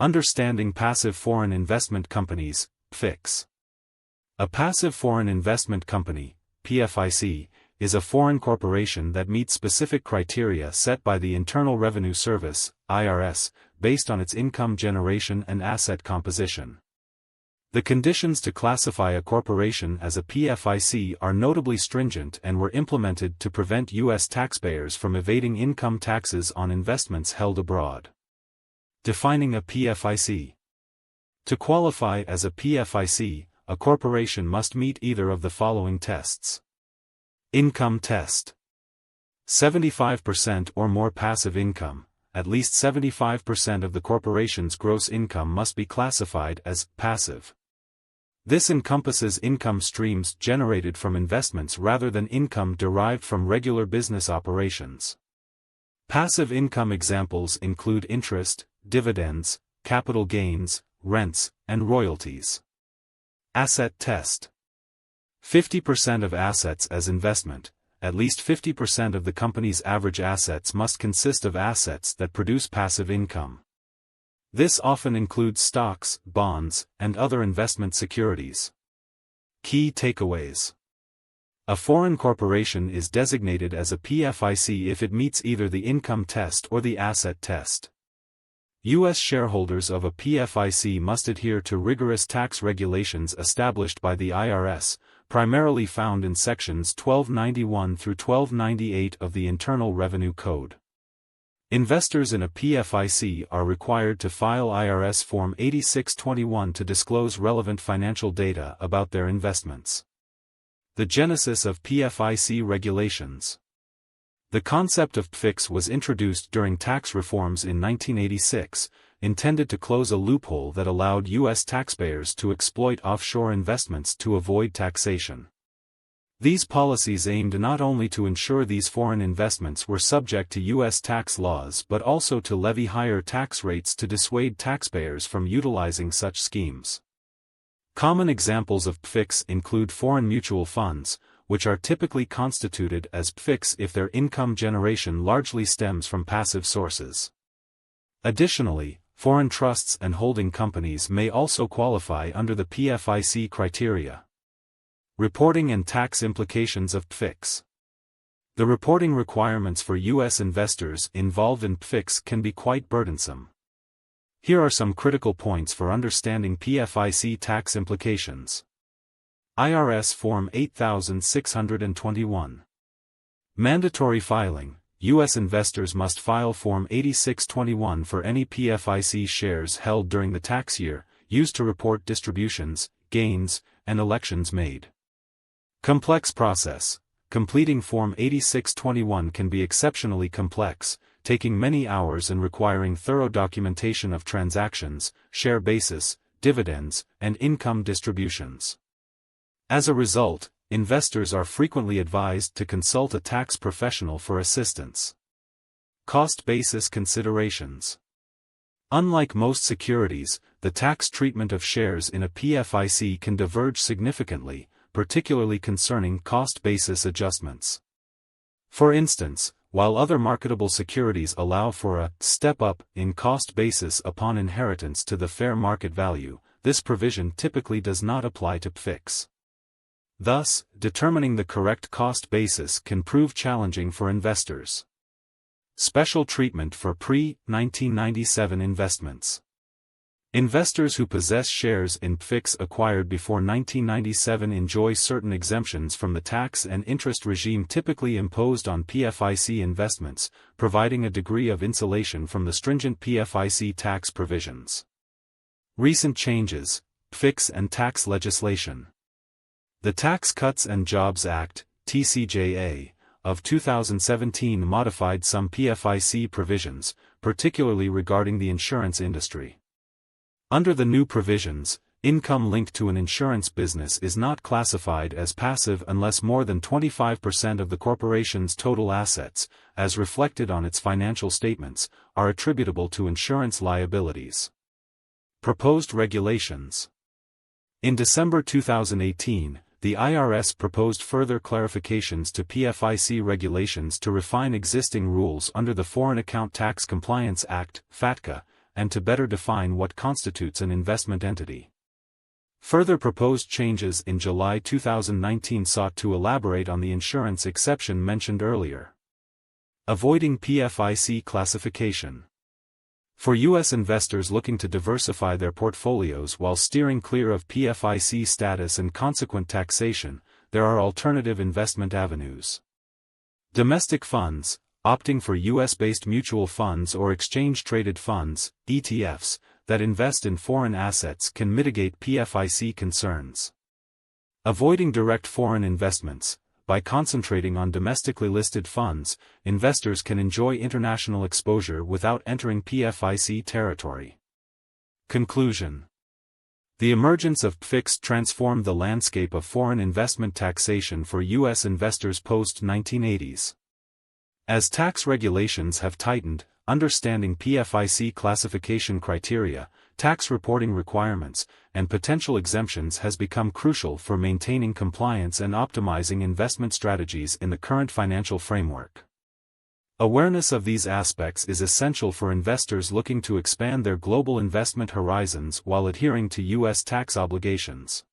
Understanding passive foreign investment companies, PFICs. A passive foreign investment company, PFIC, is a foreign corporation that meets specific criteria set by the Internal Revenue Service, IRS, based on its income generation and asset composition. The conditions to classify a corporation as a PFIC are notably stringent and were implemented to prevent U.S. taxpayers from evading income taxes on investments held abroad. Defining a PFIC. To qualify as a PFIC, a corporation must meet either of the following tests. Income test. 75% or more passive income. At least 75% of the corporation's gross income must be classified as passive. This encompasses income streams generated from investments rather than income derived from regular business operations. Passive income examples include interest, dividends, capital gains, rents, and royalties. Asset test. 50% of assets as investment. At least 50% of the company's average assets must consist of assets that produce passive income. This often includes stocks, bonds, and other investment securities. Key takeaways. A foreign corporation is designated as a PFIC if it meets either the income test or the asset test. U.S. shareholders of a PFIC must adhere to rigorous tax regulations established by the IRS, primarily found in sections 1291 through 1298 of the Internal Revenue Code. Investors in a PFIC are required to file IRS Form 8621 to disclose relevant financial data about their investments. The genesis of PFIC regulations. The concept of PFICs was introduced during tax reforms in 1986, intended to close a loophole that allowed U.S. taxpayers to exploit offshore investments to avoid taxation. These policies aimed not only to ensure these foreign investments were subject to U.S. tax laws but also to levy higher tax rates to dissuade taxpayers from utilizing such schemes. Common examples of PFICs include foreign mutual funds, which are typically constituted as PFICs if their income generation largely stems from passive sources. Additionally, foreign trusts and holding companies may also qualify under the PFIC criteria. Reporting and tax implications of PFICs. The reporting requirements for U.S. investors involved in PFICs can be quite burdensome. Here are some critical points for understanding PFIC tax implications. IRS Form 8621. Mandatory filing. U.S. investors must file Form 8621 for any PFIC shares held during the tax year, used to report distributions, gains, and elections made. Complex process. Completing Form 8621 can be exceptionally complex, taking many hours and requiring thorough documentation of transactions, share basis, dividends, and income distributions. As a result, investors are frequently advised to consult a tax professional for assistance. Cost basis considerations. Unlike most securities, the tax treatment of shares in a PFIC can diverge significantly, particularly concerning cost basis adjustments. For instance, while other marketable securities allow for a step-up in cost basis upon inheritance to the fair market value, this provision typically does not apply to PFICs. Thus, determining the correct cost basis can prove challenging for investors. Special treatment for pre-1997 investments. Investors who possess shares in PFICs acquired before 1997 enjoy certain exemptions from the tax and interest regime typically imposed on PFIC investments, providing a degree of insulation from the stringent PFIC tax provisions. Recent changes, PFICs and tax legislation. The Tax Cuts and Jobs Act, TCJA, of 2017 modified some PFIC provisions, particularly regarding the insurance industry. Under the new provisions, income linked to an insurance business is not classified as passive unless more than 25% of the corporation's total assets, as reflected on its financial statements, are attributable to insurance liabilities. Proposed regulations. In December 2018, the IRS proposed further clarifications to PFIC regulations to refine existing rules under the Foreign Account Tax Compliance Act, FATCA, and to better define what constitutes an investment entity. Further proposed changes in July 2019 sought to elaborate on the insurance exception mentioned earlier. Avoiding PFIC classification. For U.S. investors looking to diversify their portfolios while steering clear of PFIC status and consequent taxation, there are alternative investment avenues. Domestic funds, opting for U.S.-based mutual funds or exchange-traded funds, ETFs, that invest in foreign assets can mitigate PFIC concerns. Avoiding direct foreign investments. By concentrating on domestically listed funds, investors can enjoy international exposure without entering PFIC territory. Conclusion. The emergence of PFICs transformed the landscape of foreign investment taxation for U.S. investors post-1980s. As tax regulations have tightened, understanding PFIC classification criteria, tax reporting requirements, and potential exemptions has become crucial for maintaining compliance and optimizing investment strategies in the current financial framework. Awareness of these aspects is essential for investors looking to expand their global investment horizons while adhering to U.S. tax obligations.